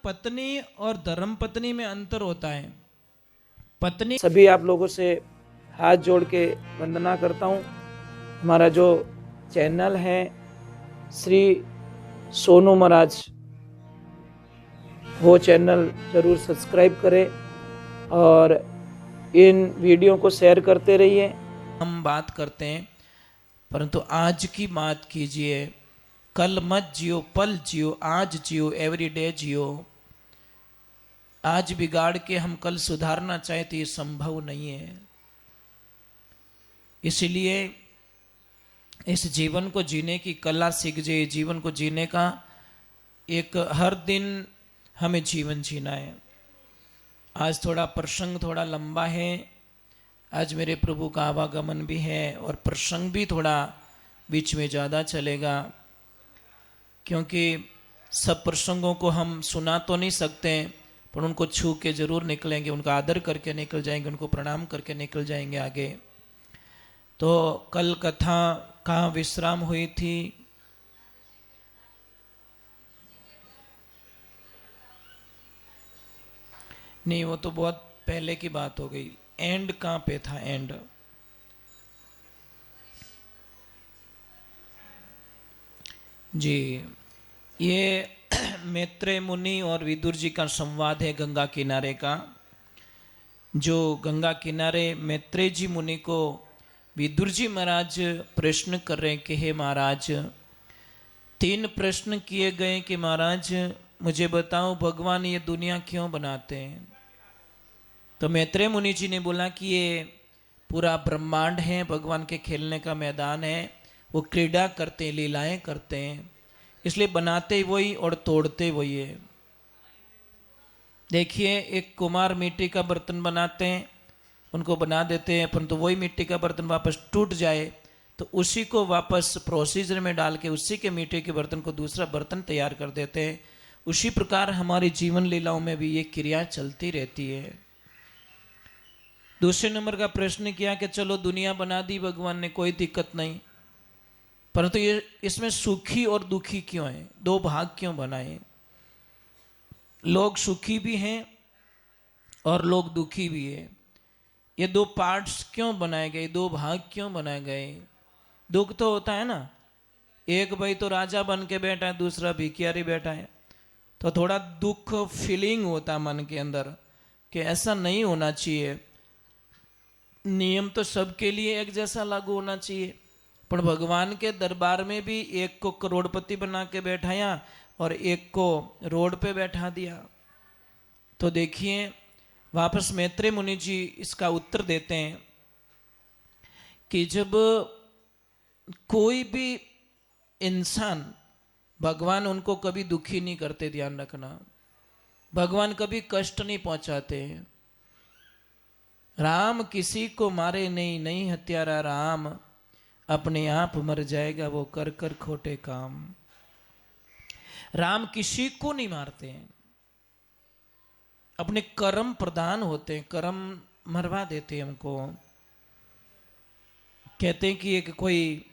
पत्नी और धर्मपत्नी में अंतर होता है। पत्नी सभी आप लोगों से हाथ जोड़ के वंदना करता हूँ। हमारा जो चैनल है श्री सोनू महाराज, वो चैनल जरूर सब्सक्राइब करें और इन वीडियो को शेयर करते रहिए। हम बात करते हैं, परंतु आज की बात कीजिए। कल मत जियो, पल जियो, आज जियो, एवरीडे जियो। आज बिगाड़ के हम कल सुधारना चाहे तो ये संभव नहीं है। इसलिए इस जीवन को जीने की कला सीख जाए। जीवन को जीने का एक हर दिन हमें जीवन जीना है। आज थोड़ा प्रसंग थोड़ा लंबा है। आज मेरे प्रभु का आवागमन भी है और प्रसंग भी थोड़ा बीच में ज़्यादा चलेगा, क्योंकि सब प्रसंगों को हम सुना तो नहीं सकते, पर उनको छू के जरूर निकलेंगे, उनका आदर करके निकल जाएंगे, उनको प्रणाम करके निकल जाएंगे आगे। तो कल कथा कहाँ विश्राम हुई थी? नहीं, वो तो बहुत पहले की बात हो गई। एंड कहाँ पे था? एंड जी, ये मैत्रेय मुनि और विदुर जी का संवाद है गंगा किनारे का। जो गंगा किनारे मैत्रेय जी मुनि को विदुर जी महाराज प्रश्न कर रहे हैं कि हे महाराज, 3 प्रश्न किए गए कि महाराज मुझे बताओ भगवान ये दुनिया क्यों बनाते हैं? तो मैत्रेय मुनि जी ने बोला कि ये पूरा ब्रह्मांड है, भगवान के खेलने का मैदान है, वो क्रीड़ा करते हैं, लीलाएं करते हैं, इसलिए बनाते वही और तोड़ते वही है। देखिए, एक कुमार मिट्टी का बर्तन बनाते हैं, उनको बना देते हैं, परंतु वही मिट्टी का बर्तन वापस टूट जाए तो उसी को वापस प्रोसीजर में डाल के उसी के मिट्टी के बर्तन को दूसरा बर्तन तैयार कर देते हैं। उसी प्रकार हमारी जीवन लीलाओं में भी ये क्रिया चलती रहती है। दूसरे नंबर का प्रश्न किया कि चलो दुनिया बना दी भगवान ने, कोई दिक्कत नहीं, परंतु ये इसमें सुखी और दुखी क्यों है? 2 भाग क्यों बनाए? लोग सुखी भी हैं और लोग दुखी भी है। ये 2 पार्ट्स क्यों बनाए गए? 2 भाग क्यों बनाए गए? दुख तो होता है ना, एक भाई तो राजा बन के बैठा है, दूसरा भिखियारी बैठा है, तो थोड़ा दुख फीलिंग होता है मन के अंदर कि ऐसा नहीं होना चाहिए। नियम तो सबके लिए एक जैसा लागू होना चाहिए, पर भगवान के दरबार में भी एक को करोड़पति बना के बैठाया और एक को रोड पे बैठा दिया। तो देखिए, वापस मैत्रेय मुनि जी इसका उत्तर देते हैं कि जब कोई भी इंसान, भगवान उनको कभी दुखी नहीं करते, ध्यान रखना, भगवान कभी कष्ट नहीं पहुंचाते। राम किसी को मारे नहीं, नहीं हत्यारा राम, अपने आप मर जाएगा वो कर कर खोटे काम। राम किसी को नहीं मारते हैं, अपने कर्म प्रदान होते हैं, कर्म मरवा देते हैं हमको। कहते हैं कि एक कोई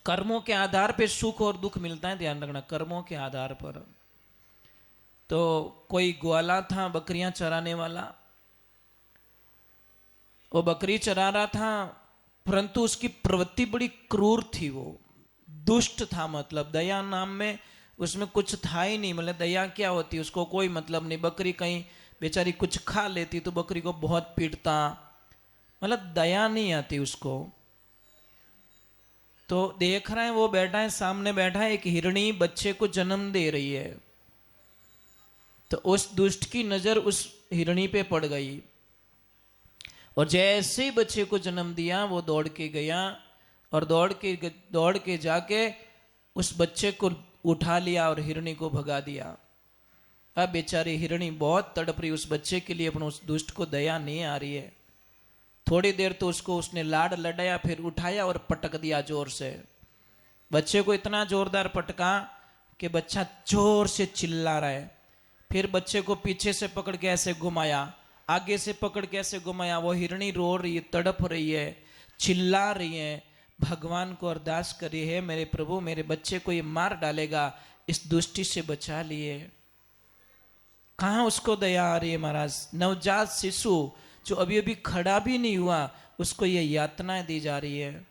कर्मों के आधार पे सुख और दुख मिलता है, ध्यान रखना, कर्मों के आधार पर। तो कोई ग्वाला था, बकरियां चराने वाला, वो बकरी चरा रहा था, परंतु उसकी प्रवृत्ति बड़ी क्रूर थी, वो दुष्ट था। मतलब दया नाम में उसमें कुछ था ही नहीं। मतलब दया क्या होती, उसको कोई मतलब नहीं। बकरी कहीं बेचारी कुछ खा लेती तो बकरी को बहुत पीटता, मतलब दया नहीं आती उसको। तो देख रहे हैं, वो बैठा है, सामने बैठा है, एक हिरणी बच्चे को जन्म दे रही है। तो उस दुष्ट की नजर उस हिरणी पे पड़ गई और जैसे ही बच्चे को जन्म दिया वो दौड़ के गया और दौड़ के जाके उस बच्चे को उठा लिया और हिरणी को भगा दिया। अब बेचारी हिरणी बहुत तड़प रही उस बच्चे के लिए, अपने उस दुष्ट को दया नहीं आ रही है। थोड़ी देर तो उसको उसने लाड लडाया, फिर उठाया और पटक दिया जोर से। बच्चे को इतना जोरदार पटका कि बच्चा जोर से चिल्ला रहा है। फिर बच्चे को पीछे से पकड़ के ऐसे घुमाया, आगे से पकड़ के ऐसे घुमाया। वो हिरणी रो रही है, तड़प रही है, चिल्ला रही है, भगवान को अरदास करी है, मेरे प्रभु मेरे बच्चे को ये मार डालेगा, इस दुष्टि से बचा लिए। कहाँ उसको दया आ रही है महाराज। नवजात शिशु जो अभी अभी खड़ा भी नहीं हुआ, उसको ये यातनाएं दी जा रही है।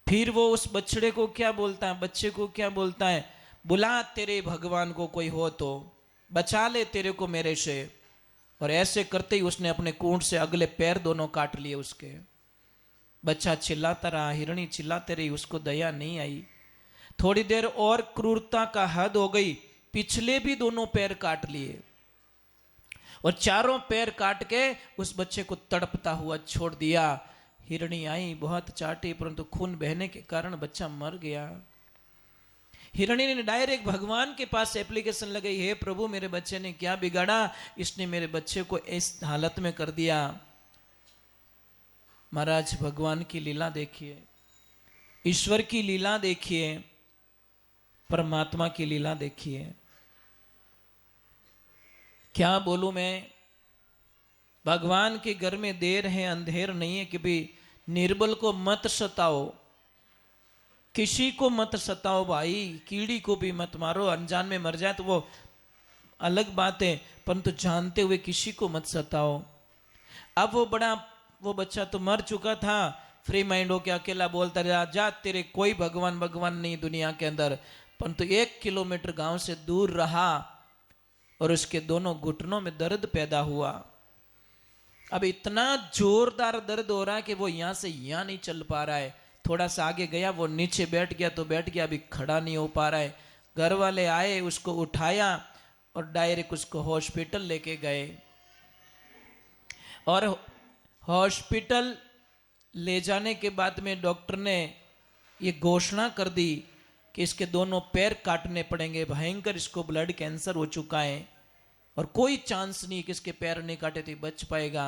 फिर वो उस बछड़े को क्या बोलता है, बच्चे को क्या बोलता है, बुला तेरे भगवान को कोई हो तो, बचा ले तेरे को मेरे से। और ऐसे करते ही उसने अपने कूंट से अगले पैर दोनों काट लिए उसके। बच्चा चिल्लाता रहा, हिरणी चिल्लाते रही, उसको दया नहीं आई। थोड़ी देर और क्रूरता का हद हो गई, पिछले भी दोनों पैर काट लिए और चारों पैर काट के उस बच्चे को तड़पता हुआ छोड़ दिया। हिरणी आई, बहुत चाटी, परंतु खून बहने के कारण बच्चा मर गया। हिरणी ने डायरेक्ट भगवान के पास एप्लीकेशन लगाई, हे प्रभु मेरे बच्चे ने क्या बिगाड़ा, इसने मेरे बच्चे को इस हालत में कर दिया। महाराज भगवान की लीला देखिए, ईश्वर की लीला देखिए, परमात्मा की लीला देखिए। क्या बोलूं मैं, भगवान के घर में देर है अंधेर नहीं है कि भाई निर्बल को मत सताओ, किसी को मत सताओ भाई, कीड़ी को भी मत मारो, अनजान में मर जाए तो वो अलग बात है, परंतु जानते हुए किसी को मत सताओ। अब वो बच्चा तो मर चुका था, फ्री माइंड होके अकेला बोलता रहा, जा तेरे कोई भगवान भगवान नहीं दुनिया के अंदर, परंतु 1 किलोमीटर गांव से दूर रहा और उसके दोनों घुटनों में दर्द पैदा हुआ। अब इतना जोरदार दर्द हो रहा है कि वो यहां से यहां नहीं चल पा रहा है। थोड़ा सा आगे गया, वो नीचे बैठ गया तो बैठ गया, अभी खड़ा नहीं हो पा रहा है। घर वाले आए, उसको उठाया और डायरेक्ट उसको हॉस्पिटल लेके गए। और हॉस्पिटल ले जाने के बाद में डॉक्टर ने ये घोषणा कर दी कि इसके दोनों पैर काटने पड़ेंगे, भयंकर इसको ब्लड कैंसर हो चुका है और कोई चांस नहीं कि इसके पैर नहीं काटे तो बच पाएगा।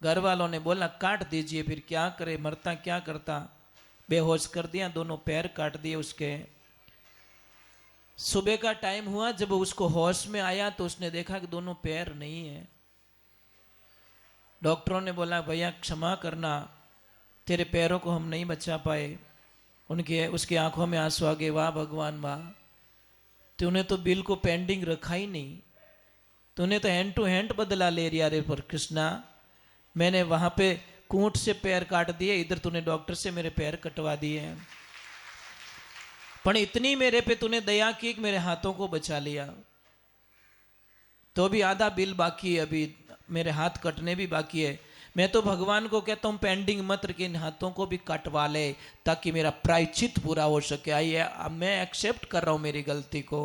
घर वालों ने बोला काट दीजिए, फिर क्या करे, मरता क्या करता, बेहोश कर दिया, दोनों पैर काट दिए उसके। सुबह का टाइम हुआ, जब उसको होश में आया तो उसने देखा कि दोनों पैर नहीं है। डॉक्टरों ने बोला भैया क्षमा करना, तेरे पैरों को हम नहीं बचा पाए। उसकी आंखों में आंसू आ गए, वाह भगवान वाह, तूने तो बिल को पेंडिंग रखा ही नहीं, तूने तो हैंड टू हैंड बदला ले रिया रे। पर कृष्णा, मैंने वहां पे कूंट से पैर काट दिए, इधर तूने डॉक्टर से मेरे पैर कटवा दिए हैं, पर इतनी मेरे पे तूने दया की कि मेरे हाथों को बचा लिया। तो भी आधा बिल बाकी है, अभी मेरे हाथ कटने भी बाकी है। मैं तो भगवान को कहता हूं पेंडिंग मत रख, इन हाथों को भी कटवा ले ताकि मेरा प्रायश्चित पूरा हो सके। आइए, अब मैं एक्सेप्ट कर रहा हूं मेरी गलती को।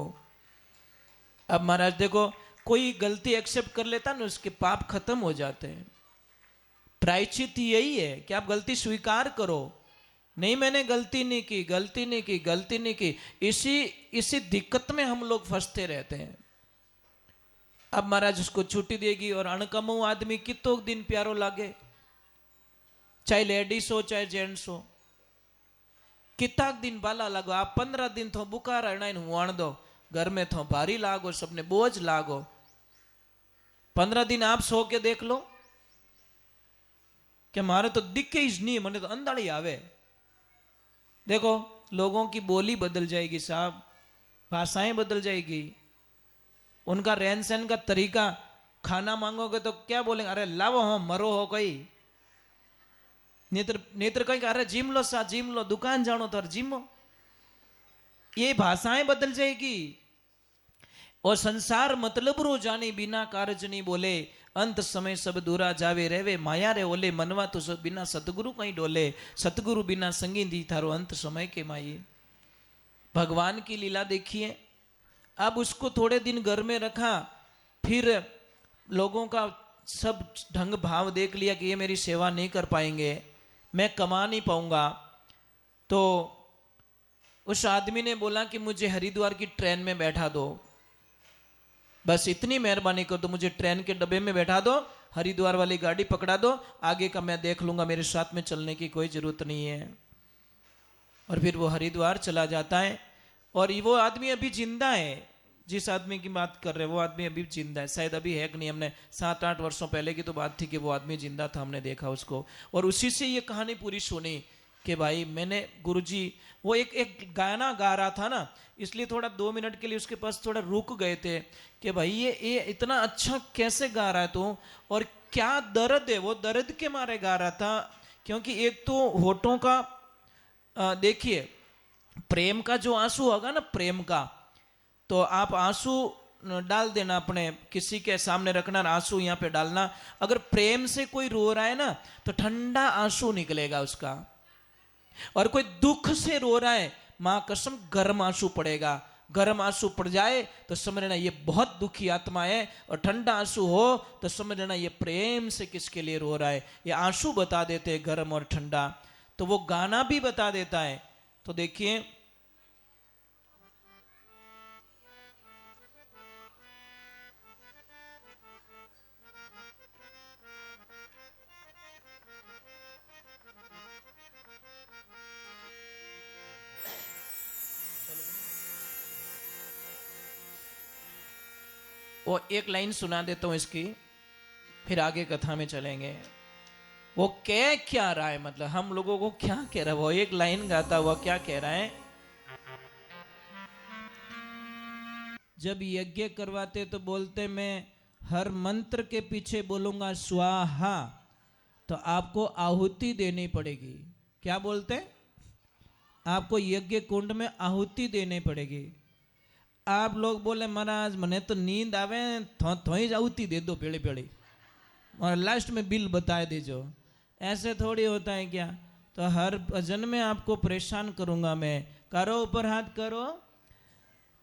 अब महाराज देखो, कोई गलती एक्सेप्ट कर लेता ना, उसके पाप खत्म हो जाते हैं। प्रायश्चित यही है कि आप गलती स्वीकार करो, नहीं मैंने गलती नहीं की, गलती नहीं की, गलती नहीं की। इसी दिक्कत में हम लोग फंसते रहते हैं। अब महाराज उसको छुट्टी देगी और अणकमू आदमी कितो दिन प्यारो लागे, चाहे लेडीज हो चाहे जेंट्स हो, कितना दिन बाला लागो। आप 15 दिन थो बुखार हुआण दो, घर में थो भारी लागो, सबने बोझ लागो। 15 दिन आप सो के देख लो कि मारे तो दिखे ही नहीं, मने तो अंधाड़ी आवे। देखो लोगों की बोली बदल जाएगी साहब, भाषाएं बदल जाएगी, उनका रहन सहन का तरीका। खाना मांगोगे तो क्या बोलेंगे, अरे लावो हो मरो हो कोई, नेत्र कहेंगे अरे जिम लो सा जिम लो, दुकान जानो तो जिमो। ये भाषाएं बदल जाएगी। और संसार मतलब रो जानी बिना कारज नहीं बोले, अंत समय सब दूरा जावे रेवे, माया रे ओले मनवा तो सब बिना सतगुरु कहीं डोले, सतगुरु बिना संगी दी थारो अंत समय के माई। भगवान की लीला देखिए। अब उसको थोड़े दिन घर में रखा, फिर लोगों का सब ढंग भाव देख लिया कि ये मेरी सेवा नहीं कर पाएंगे, मैं कमा नहीं पाऊंगा। तो उस आदमी ने बोला कि मुझे हरिद्वार की ट्रेन में बैठा दो, बस इतनी मेहरबानी कर दो, मुझे ट्रेन के डब्बे में बैठा दो, हरिद्वार वाली गाड़ी पकड़ा दो, आगे का मैं देख लूंगा, मेरे साथ में चलने की कोई जरूरत नहीं है। और फिर वो हरिद्वार चला जाता है। और वो आदमी अभी जिंदा है, जिस आदमी की बात कर रहे हैं वो आदमी अभी जिंदा है, शायद अभी है कि नहीं, हमने 7-8 वर्षों पहले की तो बात थी कि वो आदमी जिंदा था, हमने देखा उसको। और उसी से ये कहानी पूरी सुनी कि भाई मैंने गुरुजी वो एक गाना गा रहा था ना, इसलिए थोड़ा 2 मिनट के लिए उसके पास थोड़ा रुक गए थे कि भाई ये इतना अच्छा कैसे गा रहा है तू, और क्या दर्द है, वो दर्द के मारे गा रहा था। क्योंकि एक तो होठों का देखिए, प्रेम का जो आंसू होगा ना, प्रेम का, तो आप आंसू डाल देना, अपने किसी के सामने रखना, आंसू यहाँ पे डालना। अगर प्रेम से कोई रो रहा है ना तो ठंडा आंसू निकलेगा उसका, और कोई दुख से रो रहा है, मां कसम गर्म आंसू पड़ेगा। गर्म आंसू पड़ जाए तो समझ लेना ये बहुत दुखी आत्मा है, और ठंडा आंसू हो तो समझ लेना ये प्रेम से किसके लिए रो रहा है। ये आंसू बता देते हैं गर्म और ठंडा, तो वो गाना भी बता देता है। तो देखिए, वो एक लाइन सुना देता हूं इसकी, फिर आगे कथा में चलेंगे। वो कह क्या रहा है, मतलब हम लोगों को क्या कह रहा है, वो एक लाइन गाता हुआ क्या कह रहा है। जब यज्ञ करवाते तो बोलते मैं हर मंत्र के पीछे बोलूंगा स्वाहा, तो आपको आहुति देनी पड़ेगी। क्या बोलते हैं? आपको यज्ञ कुंड में आहुति देनी पड़ेगी। आप लोग बोले महाराज मने तो नींद आवे, थो ही आहुति दे दो पेड़े पेड़े, और लास्ट में बिल बता दीजो। ऐसे थोड़ी होता है क्या? तो हर भजन में आपको परेशान करूंगा मैं। करो ऊपर हाथ करो।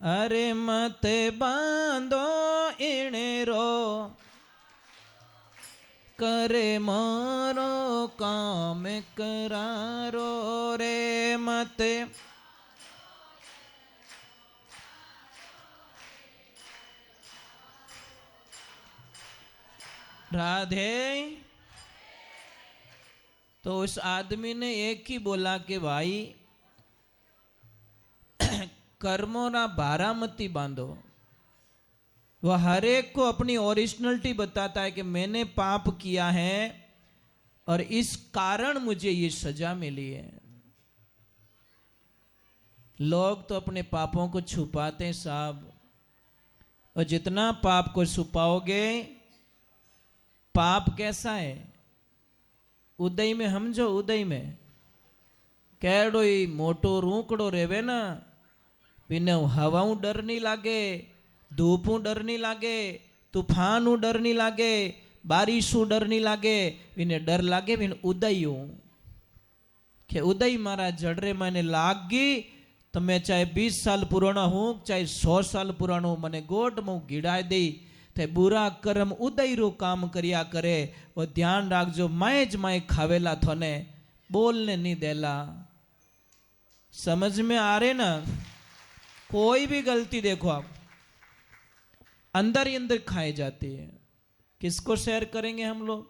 अरे मते बांधो इणेरो, करे मारो काम करारो रे मते। राधे। तो उस आदमी ने एक ही बोला कि भाई कर्मों ना बारामती बांधो। वह हर एक को अपनी ओरिजिनलिटी बताता है कि मैंने पाप किया है और इस कारण मुझे ये सजा मिली है। लोग तो अपने पापों को छुपाते हैं साहब, और जितना पाप को छुपाओगे, पाप कैसा है, उदय में समझो, उदय में केड़ो ही मोटो रूकड़ो रेवे ना, बिना हवाऊ डर नहीं लागे, धूपू डर नहीं लागे, तूफानू डर नहीं लागे, बारिशू डर नहीं लागे, इन्हें डर लागे बिन उदयू के उदय मारा जड़रे मैंने लागी तो मैं चाहे 20 साल पुराना हूं चाहे 100 साल पुराना हूं, मने गोट में गिड़ाई दे ते बुरा कर्म उदय रो काम करिया करे। वो ध्यान राखजो, माए ज माए खावेला थोने बोलने नहीं देला। समझ में आ रहे ना? कोई भी गलती देखो आप, अंदर ही अंदर खाई जाती है। किसको शेयर करेंगे हम लोग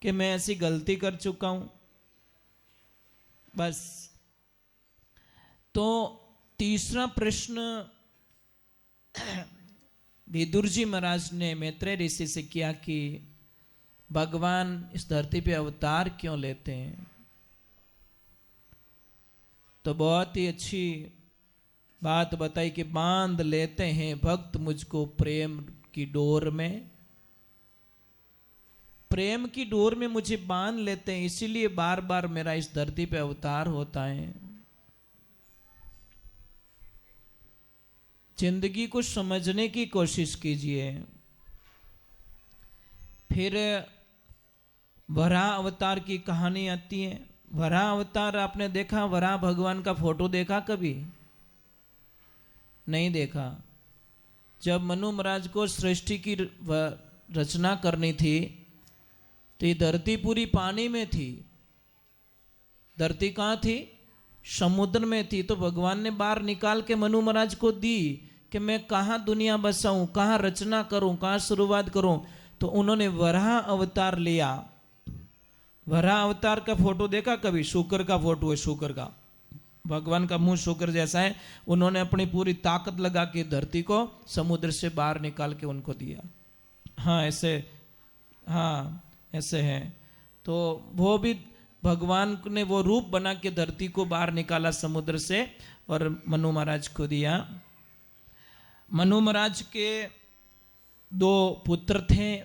कि मैं ऐसी गलती कर चुका हूं? बस। तो तीसरा प्रश्न विदुर जी महाराज ने मैत्रेय ऋषि से किया कि भगवान इस धरती पे अवतार क्यों लेते हैं? तो बहुत ही अच्छी बात बताई कि बांध लेते हैं भक्त मुझको प्रेम की डोर में, प्रेम की डोर में मुझे बांध लेते हैं, इसीलिए बार बार मेरा इस धरती पे अवतार होता है। जिंदगी को समझने की कोशिश कीजिए। फिर वराह अवतार की कहानी आती है। वराह अवतार आपने देखा? वराह भगवान का फोटो देखा कभी? नहीं देखा। जब मनु महाराज को सृष्टि की रचना करनी थी तो ये धरती पूरी पानी में थी। धरती कहाँ थी? समुद्र में थी। तो भगवान ने बाहर निकाल के मनु महाराज को दी कि मैं कहाँ दुनिया बसाऊं, कहाँ रचना करूं, कहाँ शुरुआत करूं। तो उन्होंने वराह अवतार लिया। वराह अवतार का फोटो देखा कभी? शुकर का फोटो है, शुकर का, भगवान का मुंह शुकर जैसा है। उन्होंने अपनी पूरी ताकत लगा के धरती को समुद्र से बाहर निकाल के उनको दिया। हाँ ऐसे, हाँ ऐसे है। तो वो भी भगवान ने वो रूप बना के धरती को बाहर निकाला समुद्र से और मनु महाराज को दिया। मनु महाराज के 2 पुत्र थे,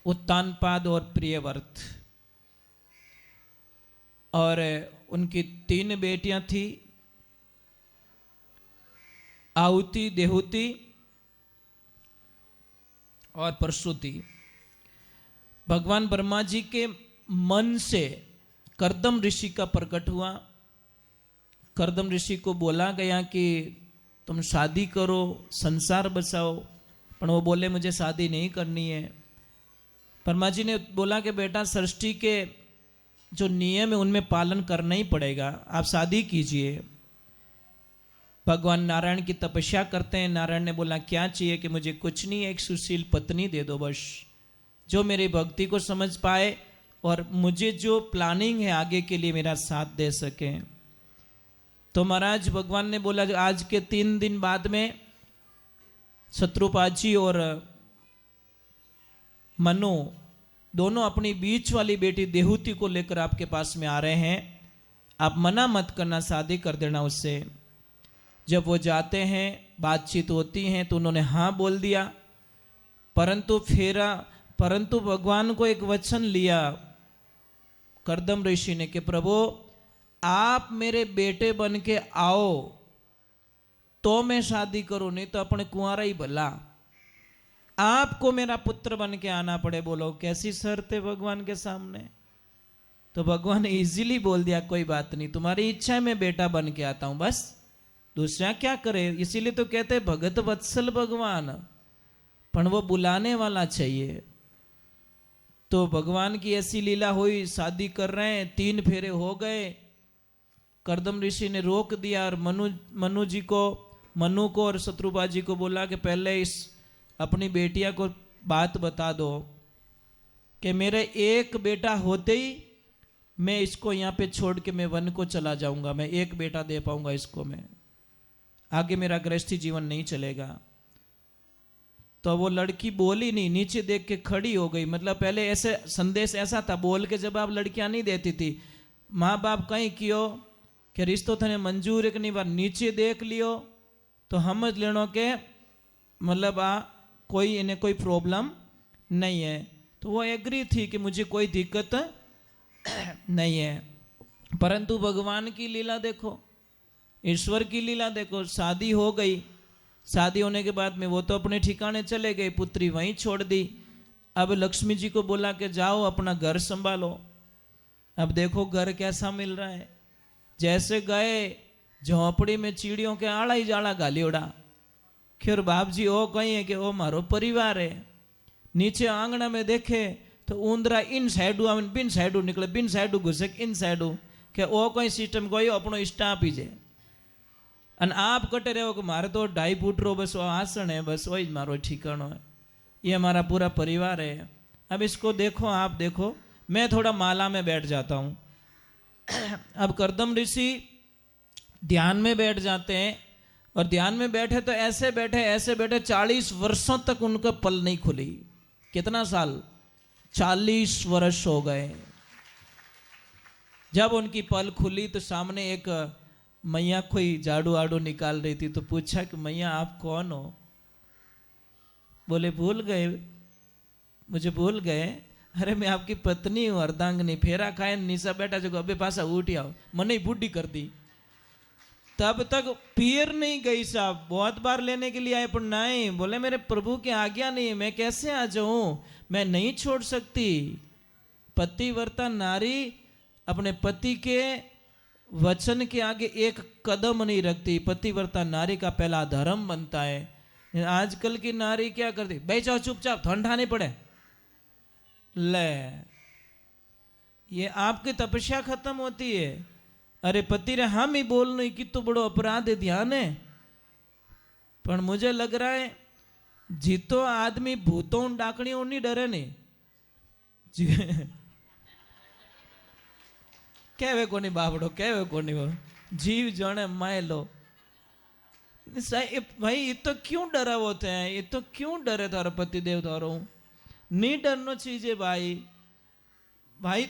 उत्तानपाद और प्रियव्रत, और उनकी 3 बेटियां थी, आहुति, देहुति और प्रसूति। भगवान ब्रह्मा जी के मन से कर्दम ऋषि का प्रकट हुआ। कर्दम ऋषि को बोला गया कि तुम शादी करो, संसार बचाओ, पर वो बोले मुझे शादी नहीं करनी है। ब्रह्मा जी ने बोला कि बेटा सृष्टि के जो नियम है उनमें पालन करना ही पड़ेगा, आप शादी कीजिए। भगवान नारायण की तपस्या करते हैं। नारायण ने बोला क्या चाहिए, कि मुझे कुछ नहीं, एक सुशील पत्नी दे दो बस, जो मेरी भक्ति को समझ पाए और मुझे जो प्लानिंग है आगे के लिए मेरा साथ दे सके। तो महाराज भगवान ने बोला जो आज के 3 दिन बाद में शत्रुपाद जी और मनु दोनों अपनी बीच वाली बेटी देहुति को लेकर आपके पास में आ रहे हैं, आप मना मत करना, शादी कर देना उससे। जब वो जाते हैं, बातचीत होती है, तो उन्होंने हाँ बोल दिया, परंतु भगवान को एक वचन लिया कर्दम ऋषि ने कि प्रभु आप मेरे बेटे बन के आओ तो मैं शादी करूं, नहीं तो अपने कुंवारा ही भला, आपको मेरा पुत्र बन के आना पड़े। बोलो कैसी शर्त है भगवान के सामने। तो भगवान ने इजीली बोल दिया कोई बात नहीं, तुम्हारी इच्छा है मैं बेटा बन के आता हूं, बस दूसरा क्या करे। इसीलिए तो कहते भगत वत्सल भगवान, पर वो बुलाने वाला चाहिए। तो भगवान की ऐसी लीला हुई, शादी कर रहे हैं, 3 फेरे हो गए। कर्दम ऋषि ने रोक दिया और मनु को और शत्रुपाद जी को बोला कि पहले इस अपनी बेटिया को बात बता दो कि मेरे एक बेटा होते ही मैं इसको यहाँ पे छोड़ के मैं वन को चला जाऊंगा, मैं एक बेटा दे पाऊंगा इसको, मैं आगे मेरा गृहस्थी जीवन नहीं चलेगा। तो वो लड़की बोली नहीं, नीचे देख के खड़ी हो गई। मतलब पहले ऐसे संदेश ऐसा था, बोल के जवाब लड़कियां नहीं देती थी। माँ बाप कहीं कियो कि रिश्तो थने मंजूर एक नहीं, बार नीचे देख लियो तो समझ लेनो के मतलब कोई इन्हें कोई प्रॉब्लम नहीं है। तो वो एग्री थी कि मुझे कोई दिक्कत नहीं है। परंतु भगवान की लीला देखो, ईश्वर की लीला देखो, शादी हो गई। शादी होने के बाद में वो तो अपने ठिकाने चले गए, पुत्री वहीं छोड़ दी। अब लक्ष्मी जी को बोला कि जाओ अपना घर संभालो। अब देखो घर कैसा मिल रहा है, जैसे गए झोंपड़ी में चिड़ियों के आड़ा ही जाड़ा गालियोड़ा। खैर बाप जी ओ कहीं है कि वो मारो परिवार है। नीचे आंगना में देखे तो ऊंदरा इन साइडू आवे बिन साइडू निकले, बिन साइडू घुसे इन साइडू, के ओ कोई सिस्टम कोई अपनो स्टाफ ही जे। अन आप कटे रहो कि मारे तो 2.5 फूट रो बस वो आसन है, बस वही मारो ठिकानो है, ये हमारा पूरा परिवार है। अब इसको देखो, आप देखो, मैं थोड़ा माला में बैठ जाता हूँ। अब कर्दम ऋषि ध्यान में बैठ जाते हैं, और ध्यान में बैठे तो ऐसे बैठे 40 वर्षों तक उनका पल नहीं खुली। कितना साल? 40 वर्ष हो गए। जब उनकी पल खुली तो सामने एक मैया कोई झाड़ू आड़ू निकाल रही थी। तो पूछा कि मैया आप कौन हो? बोले भूल गए, मुझे भूल गए। अरे मैं आपकी पत्नी हूँ अर्धांगनी, फेरा खाए नीचा बैठा जो अबे पासा उठ आओ, मने बूढ़ी कर दी। तब तक पीर नहीं गई साहब, बहुत बार लेने के लिए आए पर नहीं, बोले मेरे प्रभु की आज्ञा नहीं, मैं कैसे आ जाऊं, मैं नहीं छोड़ सकती। पतिव्रता नारी अपने पति के वचन के आगे एक कदम नहीं रखती। पतिव्रता नारी का पहला धर्म बनता है। आजकल की नारी क्या करती, भाई जाओ चुपचाप, ठंडा नहीं पड़े, ले ये आपकी तपस्या खत्म होती है। अरे पति रे हम ही बोल नहीं कि तो बड़ो अपराध है, ध्यान है। पर मुझे लग रहा है जीतो आदमी भूतों डाकणियों नहीं डरे नहीं कहवे कोनी बाबड़ो, कहवे कोनी वो जीव जाने माय लो। भाई ये तो क्यों डरा होते हैं, ये तो क्यों डरे थारो पति देव थारो? नहीं डरनो चीज है भाई। भाई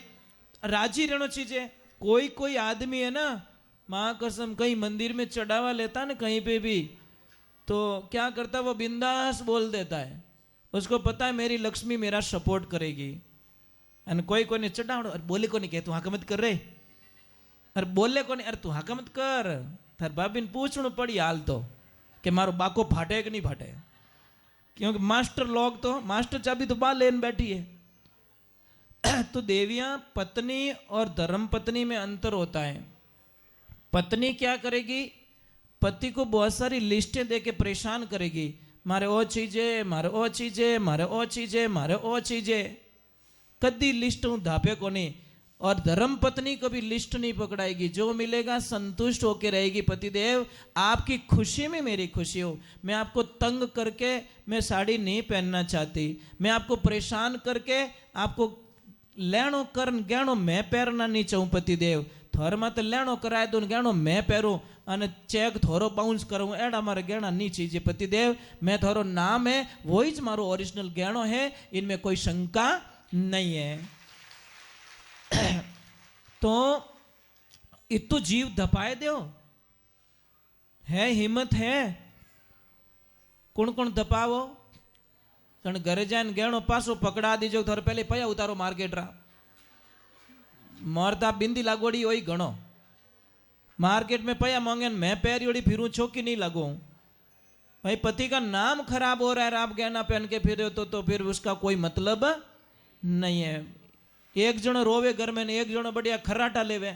राजी रहना चाहिए। कोई कोई आदमी है ना, माँ कसम कहीं मंदिर में चढ़ावा लेता ना कहीं पे भी, तो क्या करता वो बिंदास बोल देता है, उसको पता है मेरी लक्ष्मी मेरा सपोर्ट करेगी। और कोई ने चढ़ावड़ो, अरे बोले को नहीं कहे तू हाँ मत कर रे, अरे बोले को नहीं, अरे तू हाँ मत कर, थार भाभी ने पूछणु पड़ी हाल तो कि मारो बाको फाटे कि नहीं फाटे, क्योंकि मास्टर लोग तो मास्टर चाबी तो बाहर लेन बैठी है। तो देवियां पत्नी और धर्म पत्नी में अंतर होता है। पत्नी क्या करेगी, पति को बहुत सारी लिस्टें देके परेशान करेगी, मारे ओ चीजें, मारे ओ चीजें, मारे ओ चीजें, मारे ओ चीजें, कदी लिस्ट हूं धापे को नहीं। और धर्म पत्नी कभी लिस्ट नहीं पकड़ाएगी, जो मिलेगा संतुष्ट होकर रहेगी। पतिदेव आपकी खुशी में मेरी खुशी हो, मैं आपको तंग करके मैं साड़ी नहीं पहनना चाहती, मैं आपको परेशान करके आपको लेणो करन गहणो मैं पहनना नहीं चाहूँ। पतिदेव थोर मत लेणो कराए दो गहणो मैं पहरूं અને ચેક થોરો બાઉન્સ કરું એડા મારે ગહેણા नहीं चाहिए। पतिदेव मैं थोरो नाम है वही ज मारो ओरिजिनल गहणो है, इनमें कोई शंका नहीं है। तो इतो जीव धपाए दो है, हिम्मत है, कौन कौन धपावो कारण घरे जाए गहणो पासो पकड़ा दीजो, थोड़े पहले पया उतारो मार्केट रा मरता बिंदी लागोड़ी वही घणो मार्केट में पया मांगे मैं पैरियोड़ी फिरूं छोकी नहीं लगूं। भाई पति का नाम खराब हो रहा है, आप गहना पहन के फिर तो फिर उसका कोई मतलब नहीं है। एक जनो रोवे घर में, एक जनो बढ़िया खर्राटा लेवे,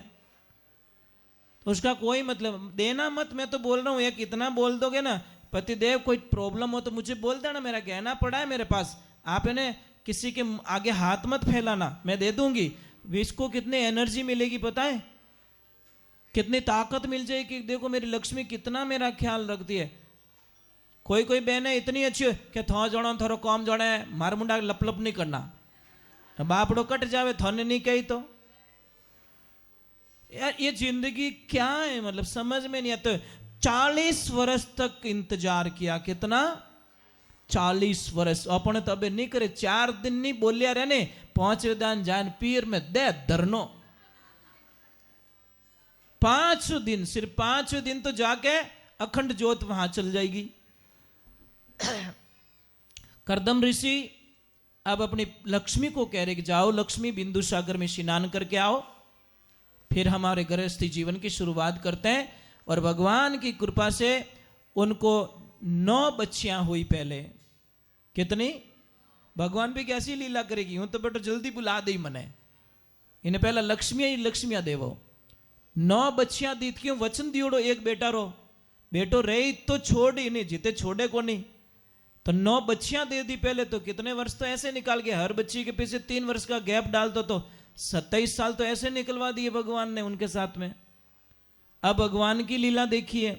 तो उसका कोई मतलब देना मत। मैं तो बोल रहा हूँ एक इतना बोल दोगे ना, पतिदेव कोई प्रॉब्लम हो तो मुझे बोल देना, मेरा गहना पड़ा है मेरे पास, आप इन्हें किसी के आगे हाथ मत फैलाना, मैं दे दूंगी। इसको कितनी एनर्जी मिलेगी पता है, कितनी ताकत मिल जाएगी। देखो मेरी लक्ष्मी कितना मेरा ख्याल रखती है। कोई कोई बहनें इतनी अच्छी है कि थो जणो थोड़ो कम जणे मार मुंडा लपलप नहीं करना, बापड़ो कट जावे थोने नहीं कही तो यार ये जिंदगी क्या है, मतलब समझ में नहीं आता। 40 वर्ष तक इंतजार किया, कितना 40 वर्ष अपने तो अबे नहीं करे, 4 दिन नहीं बोलिया रहने 5 दान जान पीर में दे धरनो, 5 दिन, सिर्फ 5 दिन तो जाके अखंड ज्योत वहां चल जाएगी। करदम ऋषि अब अपनी लक्ष्मी को कह रहे कि जाओ लक्ष्मी बिंदु सागर में स्नान करके आओ, फिर हमारे गृहस्थी जीवन की शुरुआत करते हैं। और भगवान की कृपा से उनको 9 बच्चियां हुई पहले। कितनी? भगवान भी कैसी लीला करेगी, यूं तो बेटा जल्दी बुला दे मने, इन्हें पहला लक्ष्मिया देवो। 9 बच्चियां दी, क्यों वचन दियोड़ो एक बेटा रो, बेटो रही तो छोड़ ही नहीं, जीते छोड़े को नहीं, तो 9 बच्चियां दे दी पहले। तो कितने वर्ष तो ऐसे निकाल के, हर बच्ची के पीछे 3 वर्ष का गैप डाल दो तो 27 साल तो ऐसे निकलवा दिए भगवान ने उनके साथ में। अब भगवान की लीला देखिए।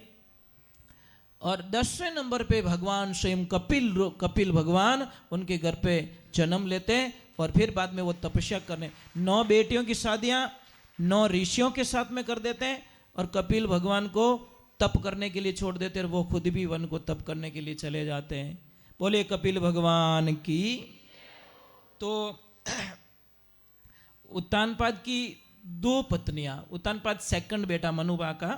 और 10वें नंबर पे भगवान स्वयं कपिल भगवान उनके घर पे जन्म लेते हैं, और फिर बाद में वो तपस्या करने 9 बेटियों की शादियां 9 ऋषियों के साथ में कर देते हैं, और कपिल भगवान को तप करने के लिए छोड़ देते हैं, और वो खुद भी वन को तप करने के लिए चले जाते हैं। बोले कपिल भगवान की। तो उत्तानपाद की 2 पत्नियां, उत्तानपाद सेकंड बेटा मनुबा का,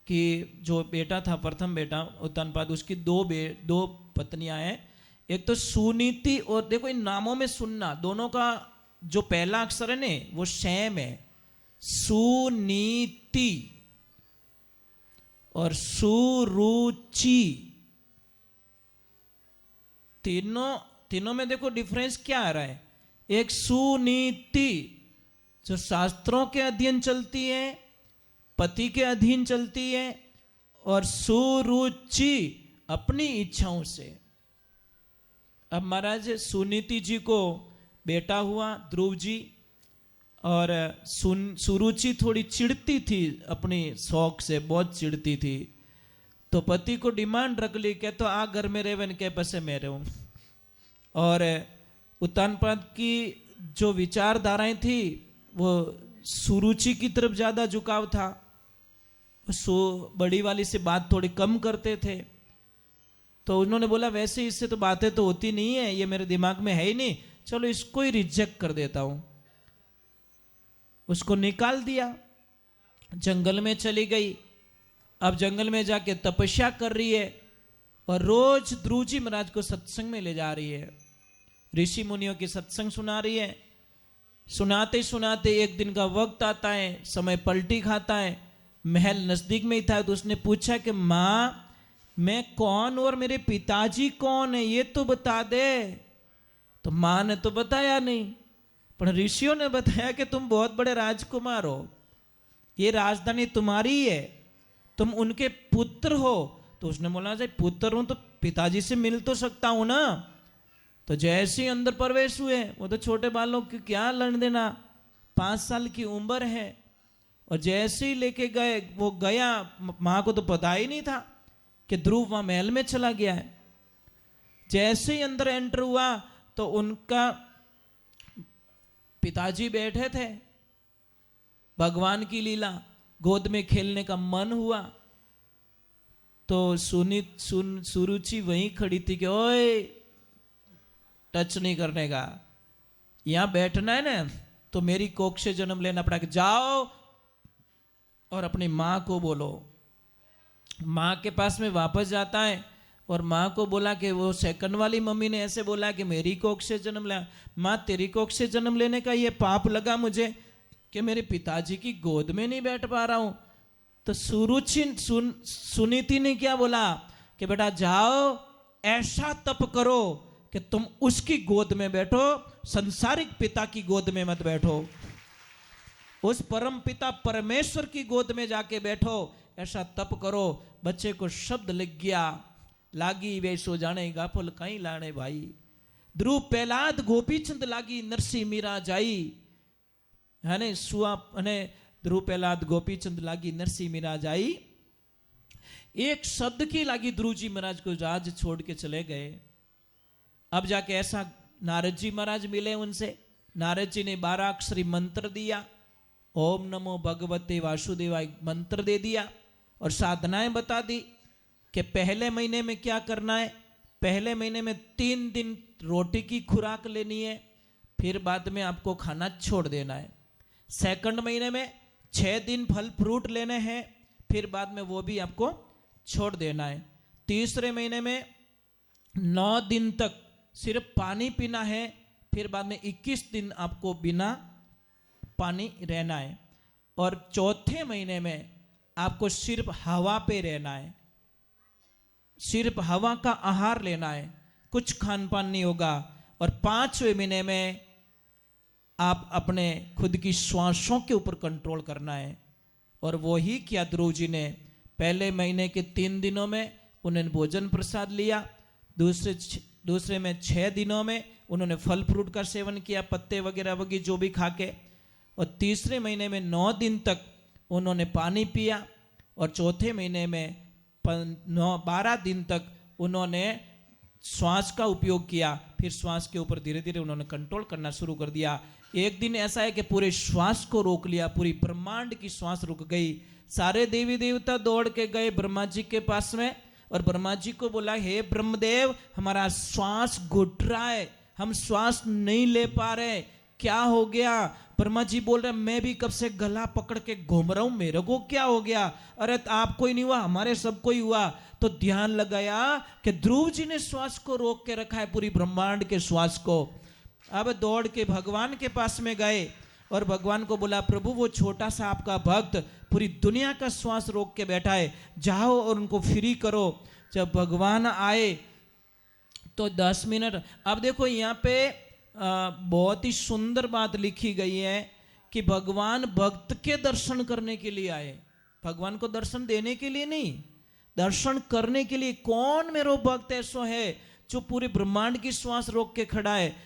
कि जो बेटा था प्रथम बेटा उत्तानपाद, उसकी 2 पत्नियां हैं। एक तो सुनीति, और देखो इन नामों में सुनना, दोनों का जो पहला अक्षर है ने वो सेम है, सुनीति और सुरुचि। तीनों में देखो डिफरेंस क्या आ रहा है। एक सुनीति जो शास्त्रों के अधीन चलती है, पति के अधीन चलती है, और सुरुचि अपनी इच्छाओं से। अब महाराज सुनीति जी को बेटा हुआ ध्रुव जी, और सुरुचि थोड़ी चिढ़ती थी अपनी शौक से, बहुत चिढ़ती थी, तो पति को डिमांड रख ली कि तो आ घर में रेवन के पसे मैं रहूं। और उत्तानपाद की जो विचारधाराएं थी वो सुरुचि की तरफ ज्यादा झुकाव था, बड़ी वाली से बात थोड़ी कम करते थे। तो उन्होंने बोला वैसे इससे तो बातें तो होती नहीं है, ये मेरे दिमाग में है ही नहीं, चलो इसको ही रिजेक्ट कर देता हूं। उसको निकाल दिया, जंगल में चली गई। अब जंगल में जाके तपस्या कर रही है और रोज ध्रुव जी महाराज को सत्संग में ले जा रही है, ऋषि मुनियों की सत्संग सुना रही है। सुनाते सुनाते एक दिन का वक्त आता है, समय पलटी खाता है, महल नजदीक में ही था। तो उसने पूछा कि माँ, मैं कौन और मेरे पिताजी कौन है, ये तो बता दे। तो माँ ने तो बताया नहीं, पर ऋषियों ने बताया कि तुम बहुत बड़े राजकुमार हो, ये राजधानी तुम्हारी है, तुम उनके पुत्र हो। तो उसने बोला, जब पुत्र हूं तो पिताजी से मिल तो सकता हूं ना। तो जैसे ही अंदर प्रवेश हुए, वो तो छोटे बालों की क्या लड़ देना, 5 साल की उम्र है। और जैसे ही लेके गए, वो गया, माँ को तो पता ही नहीं था कि ध्रुव वहां महल में चला गया है। जैसे ही अंदर एंटर हुआ तो उनका पिताजी बैठे थे, भगवान की लीला, गोद में खेलने का मन हुआ। तो सुरुचि वहीं खड़ी थी कि ओए, टच नहीं करने का, यहां बैठना है ना तो मेरी कोख से जन्म लेना पड़ा। जाओ और अपनी माँ को बोलो। माँ के पास में वापस जाता है और माँ को बोला कि वो सेकंड वाली मम्मी ने ऐसे बोला कि मेरी कोख से जन्म लिया। माँ, तेरी कोख से जन्म लेने का ये पाप लगा मुझे कि मेरे पिताजी की गोद में नहीं बैठ पा रहा हूं। तो सुनीति ने क्या बोला कि बेटा जाओ, ऐसा तप करो कि तुम उसकी गोद में बैठो, संसारिक पिता की गोद में मत बैठो, उस परम पिता परमेश्वर की गोद में जाके बैठो, ऐसा तप करो। बच्चे को शब्द लग गया, लागी वे सो जाने गाफल कहीं लाने भाई, ध्रुव प्रहलाद गोपीचंद लागी नरसी मीरा जाई, है ने सुआ ने ध्रुव प्रहलाद गोपीचंद लागी नरसी मीरा जाई। एक शब्द की लागी ध्रुव जी महाराज को राज छोड़ के चले गए। अब जाके ऐसा नारद जी महाराज मिले उनसे, नारद जी ने 12 अक्षरी मंत्र दिया, ओम नमो भगवते वासुदेवाय मंत्र दे दिया और साधनाएं बता दी कि पहले महीने में क्या करना है। पहले महीने में 3 दिन रोटी की खुराक लेनी है, फिर बाद में आपको खाना छोड़ देना है। सेकंड महीने में 6 दिन फल फ्रूट लेने हैं, फिर बाद में वो भी आपको छोड़ देना है। तीसरे महीने में 9 दिन तक सिर्फ पानी पीना है, फिर बाद में 21 दिन आपको बिना पानी रहना है। और चौथे महीने में आपको सिर्फ हवा पे रहना है, सिर्फ हवा का आहार लेना है, कुछ खान पान नहीं होगा। और 5वें महीने में आप अपने खुद की श्वासों के ऊपर कंट्रोल करना है। और वही किया ध्रुव जी ने। पहले महीने के 3 दिनों में उन्होंने भोजन प्रसाद लिया, दूसरे में 6 दिनों में उन्होंने फल फ्रूट का सेवन किया, पत्ते वगैरह वगैरह जो भी खा के। और तीसरे महीने में 9 दिन तक उन्होंने पानी पिया। और चौथे महीने में 12 दिन तक उन्होंने श्वास का उपयोग किया। फिर श्वास के ऊपर धीरे धीरे उन्होंने कंट्रोल करना शुरू कर दिया। एक दिन ऐसा है कि पूरे श्वास को रोक लिया, पूरी ब्रह्मांड की श्वास रुक गई। सारे देवी देवता दौड़ के गए ब्रह्मा जी के पास में और ब्रह्मा जी को बोला, हे ब्रह्मदेव, हमारा श्वास घुट रहा है, हम श्वास नहीं ले पा रहे, क्या हो गया? ब्रह्मा जी बोल रहे, मैं भी कब से गला पकड़ के घूम रहा हूं, मेरे को क्या हो गया? अरे आपको ही नहीं हुआ, हमारे सबको ही हुआ। तो ध्यान लगाया कि ध्रुव जी ने श्वास को रोक के रखा है, पूरी ब्रह्मांड के श्वास को। अब दौड़ के भगवान के पास में गए और भगवान को बोला, प्रभु वो छोटा सा आपका भक्त पूरी दुनिया का श्वास रोक के बैठा है, जाओ और उनको फ्री करो। जब भगवान आए तो 10 मिनट। अब देखो यहाँ पे बहुत ही सुंदर बात लिखी गई है कि भगवान भक्त के दर्शन करने के लिए आए, भगवान को दर्शन देने के लिए नहीं, दर्शन करने के लिए। कौन मेरो भक्त ऐसा है जो पूरे ब्रह्मांड की श्वास रोक के खड़ा है?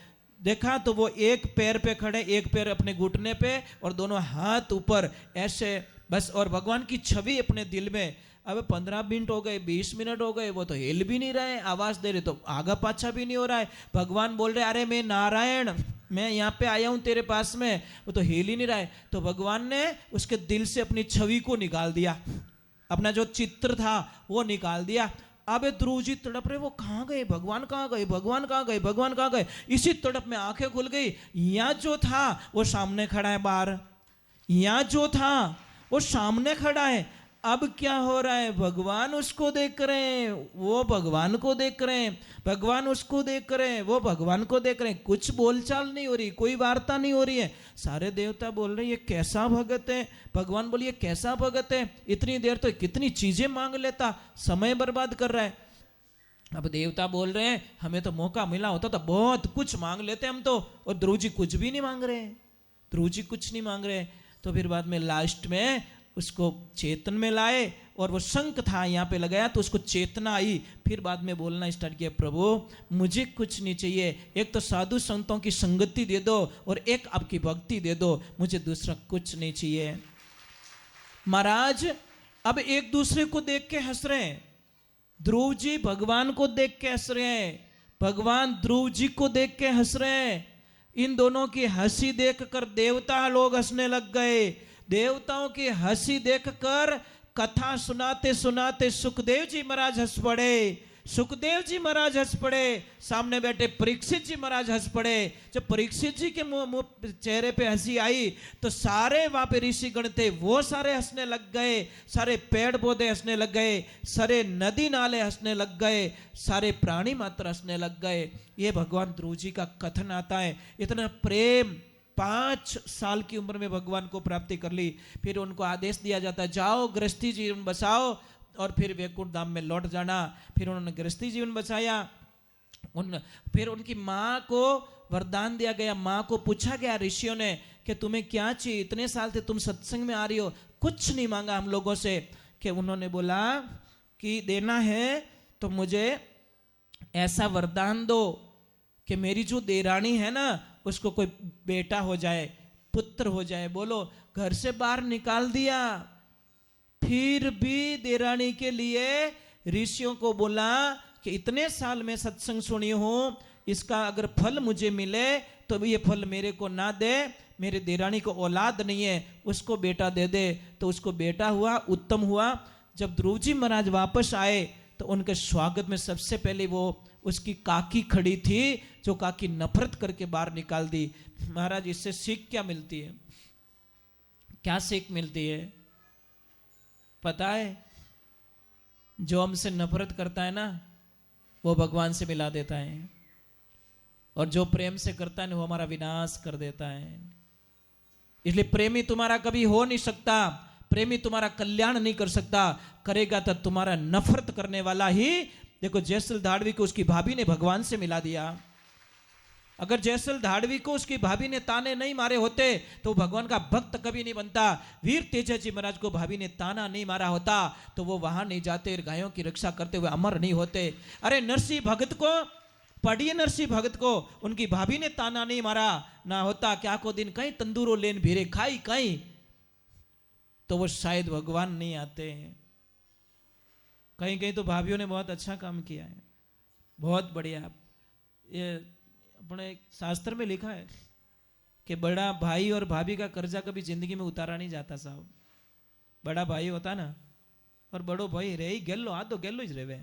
देखा तो वो एक पैर पे खड़े, एक पैर अपने घुटने पे और दोनों हाथ ऊपर ऐसे बस, और भगवान की छवि अपने दिल में। अब 15 मिनट हो गए, 20 मिनट हो गए, वो तो हिल भी नहीं रहे, आवाज दे रहे तो आगा पाछा भी नहीं हो रहा है। भगवान बोल रहे, अरे मैं नारायण, मैं यहाँ पे आया हूँ तेरे पास में, वो तो हिल ही नहीं रहा है। तो भगवान ने उसके दिल से अपनी छवि को निकाल दिया, अपना जो चित्र था वो निकाल दिया। अब ध्रुव जी तड़प रहे, वो कहाँ गए, भगवान कहाँ गए, भगवान कहाँ गए, भगवान कहाँ गए? इसी तड़प में आंखें खुल गई, यहाँ जो था वो सामने खड़ा है बाहर। यहाँ जो था वो सामने खड़ा है, अब क्या हो रहा है, भगवान उसको देख रहे हैं, वो भगवान को देख रहे हैं, भगवान उसको देख रहे हैं, वो भगवान को देख रहे हैं, कुछ बोलचाल नहीं हो रही, कोई वार्ता नहीं हो रही है। सारे देवता बोल रहे हैं ये कैसा भगत है, भगवान बोलिए कैसा भगत है, इतनी देर तो कितनी चीजें मांग लेता, समय बर्बाद कर रहा है। अब देवता बोल रहे हैं हमें तो मौका मिला होता तो बहुत कुछ मांग लेते हम तो, और ध्रुव जी कुछ भी नहीं मांग रहे, ध्रुव जी कुछ नहीं मांग रहे। तो फिर बाद में लास्ट में उसको चेतन में लाए, और वो शंख था यहाँ पे लगाया तो उसको चेतना आई। फिर बाद में बोलना स्टार्ट किया, प्रभु मुझे कुछ नहीं चाहिए, एक तो साधु संतों की संगति दे दो और एक आपकी भक्ति दे दो, मुझे दूसरा कुछ नहीं चाहिए। महाराज अब एक दूसरे को देख के हंस रहे हैं, ध्रुव जी भगवान को देख के हंस रहे हैं, भगवान ध्रुव जी को देख के हंस रहे हैं। इन दोनों की हंसी देखकर देवता लोग हंसने लग गए। देवताओं की हंसी देखकर कथा सुनाते सुनाते सुखदेव जी महाराज हंस पड़े, सुखदेव जी महाराज हंस पड़े, सामने बैठे परीक्षित जी महाराज हंस पड़े। जब परीक्षित जी के मुंह चेहरे पे हंसी आई तो सारे वहां पे ऋषिगण थे वो सारे हंसने लग गए, सारे पेड़ पौधे हंसने लग गए, सारे नदी नाले हंसने लग गए, सारे प्राणी मात्र हंसने लग गए। ये भगवान ध्रुव जी का कथन आता है। इतना प्रेम, 5 साल की उम्र में भगवान को प्राप्ति कर ली। फिर उनको आदेश दिया जाता है जाओ गृहस्थी जीवन बसाओ और फिर वैकुंठ धाम में लौट जाना। फिर उन्होंने गृहस्थी जीवन बचाया। फिर उनकी माँ को वरदान दिया गया, माँ को पूछा गया ऋषियों ने कि तुम्हें क्या चाहिए, इतने साल से तुम सत्संग में आ रही हो, कुछ नहीं मांगा हम लोगों से। कि उन्होंने बोला कि देना है तो मुझे ऐसा वरदान दो कि मेरी जो देरानी है ना उसको कोई बेटा हो जाए, पुत्र हो जाए। बोलो, घर से बाहर निकाल दिया, फिर भी देरानी के लिए ऋषियों को बोला कि इतने साल में सत्संग सुनी हूं, इसका अगर फल मुझे मिले तो ये फल मेरे को ना दे, मेरे देरानी को औलाद नहीं है, उसको बेटा दे दे। तो उसको बेटा हुआ, उत्तम हुआ। जब ध्रुव जी महाराज वापस आए तो उनके स्वागत में सबसे पहले वो उसकी काकी खड़ी थी, जो काकी नफरत करके बाहर निकाल दी। महाराज इससे सीख क्या मिलती है, क्या सीख मिलती है पता है? जो हमसे नफरत करता है ना वो भगवान से मिला देता है, और जो प्रेम से करता है ना वो हमारा विनाश कर देता है। इसलिए प्रेमी तुम्हारा कभी हो नहीं सकता, प्रेमी तुम्हारा कल्याण नहीं कर सकता, करेगा तो तुम्हारा नफरत करने वाला ही। देखो जयसल धाड़वी को उसकी भाभी ने भगवान से मिला दिया। अगर जयसल धाड़वी को उसकी भाभी ने ताने नहीं मारे होते तो भगवान का भक्त कभी नहीं बनता। वीर तेजा जी महाराज को भाभी ने ताना नहीं मारा होता तो वो वहां नहीं जाते, गायों की रक्षा करते हुए अमर नहीं होते। अरे नरसिंह भगत को पढ़िए, नरसिंह भगत को उनकी भाभी ने ताना नहीं मारा ना होता, क्या को दिन कहीं तंदूरो लेन भीरे खाई कहीं, तो वो शायद भगवान नहीं आते। कहीं कहीं तो भाभीयों ने बहुत अच्छा काम किया है, बहुत बढ़िया। ये अपने शास्त्र में लिखा है कि बड़ा भाई और भाभी का कर्जा कभी जिंदगी में उतारा नहीं जाता साहब। बड़ा भाई होता ना और बड़ो भाई रे गेलो, आ तो गेलो ज रेवे,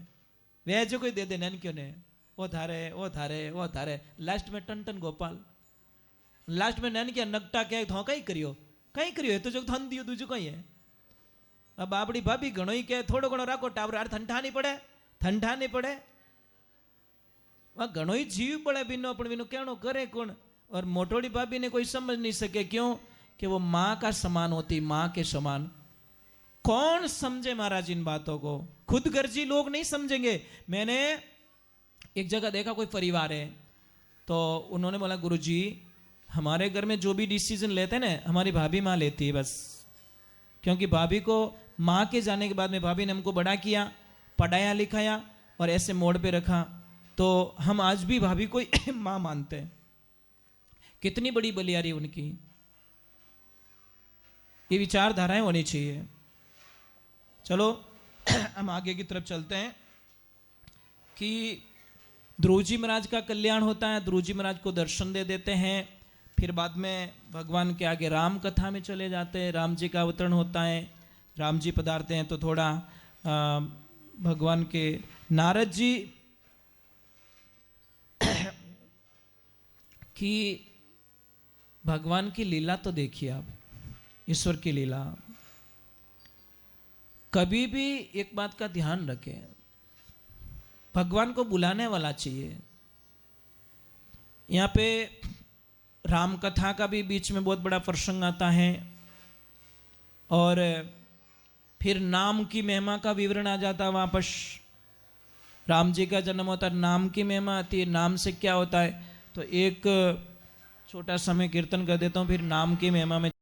वे जो कोई दे दे नैन क्यों ने, वो थारे वो थारे वो थारे, लास्ट में टन टन गोपाल, लास्ट में नैन क्या नगटा क्या थो कई करियो तो जो थन दियो दूजो कई है। अब आपड़ी भाभी घणो ही कहे थोड़ो घणो राखो टावर, यार ठंडा नहीं पड़े वह घणो ही जीव पड़े बिनो, पण बिनो कहनो करे कौन। और मोटोड़ी भाभी ने कोई समझ नहीं सके, क्यों कि वो माँ का समान होती, माँ के समान। कौन समझे महाराज इन बातों को, खुद गर्जी लोग नहीं समझेंगे। मैंने एक जगह देखा, कोई परिवार है तो उन्होंने बोला गुरुजी हमारे घर में जो भी डिसीजन लेते हैं ना हमारी भाभी माँ लेती है बस, क्योंकि भाभी को माँ के जाने के बाद में भाभी ने हमको बड़ा किया, पढ़ाया लिखाया और ऐसे मोड़ पे रखा, तो हम आज भी भाभी को माँ मानते हैं। कितनी बड़ी बलियारी उनकी। ये विचारधाराएं होनी चाहिए। चलो हम आगे की तरफ चलते हैं कि ध्रुव जी महाराज का कल्याण होता है, ध्रुव जी महाराज को दर्शन दे देते हैं। फिर बाद में भगवान के आगे राम कथा में चले जाते हैं, राम जी का अवतरण होता है, राम जी पधारते हैं। तो थोड़ा भगवान के नारद जी कि भगवान की लीला तो देखिए आप, ईश्वर की लीला। कभी भी एक बात का ध्यान रखें, भगवान को बुलाने वाला चाहिए। यहाँ पे राम कथा का भी बीच में बहुत बड़ा प्रसंग आता है, और फिर नाम की महिमा का विवरण आ जाता है। वापस राम जी का जन्म होता है, नाम की महिमा आती है। नाम से क्या होता है, तो एक छोटा समय कीर्तन कर देता हूँ, फिर नाम की महिमा में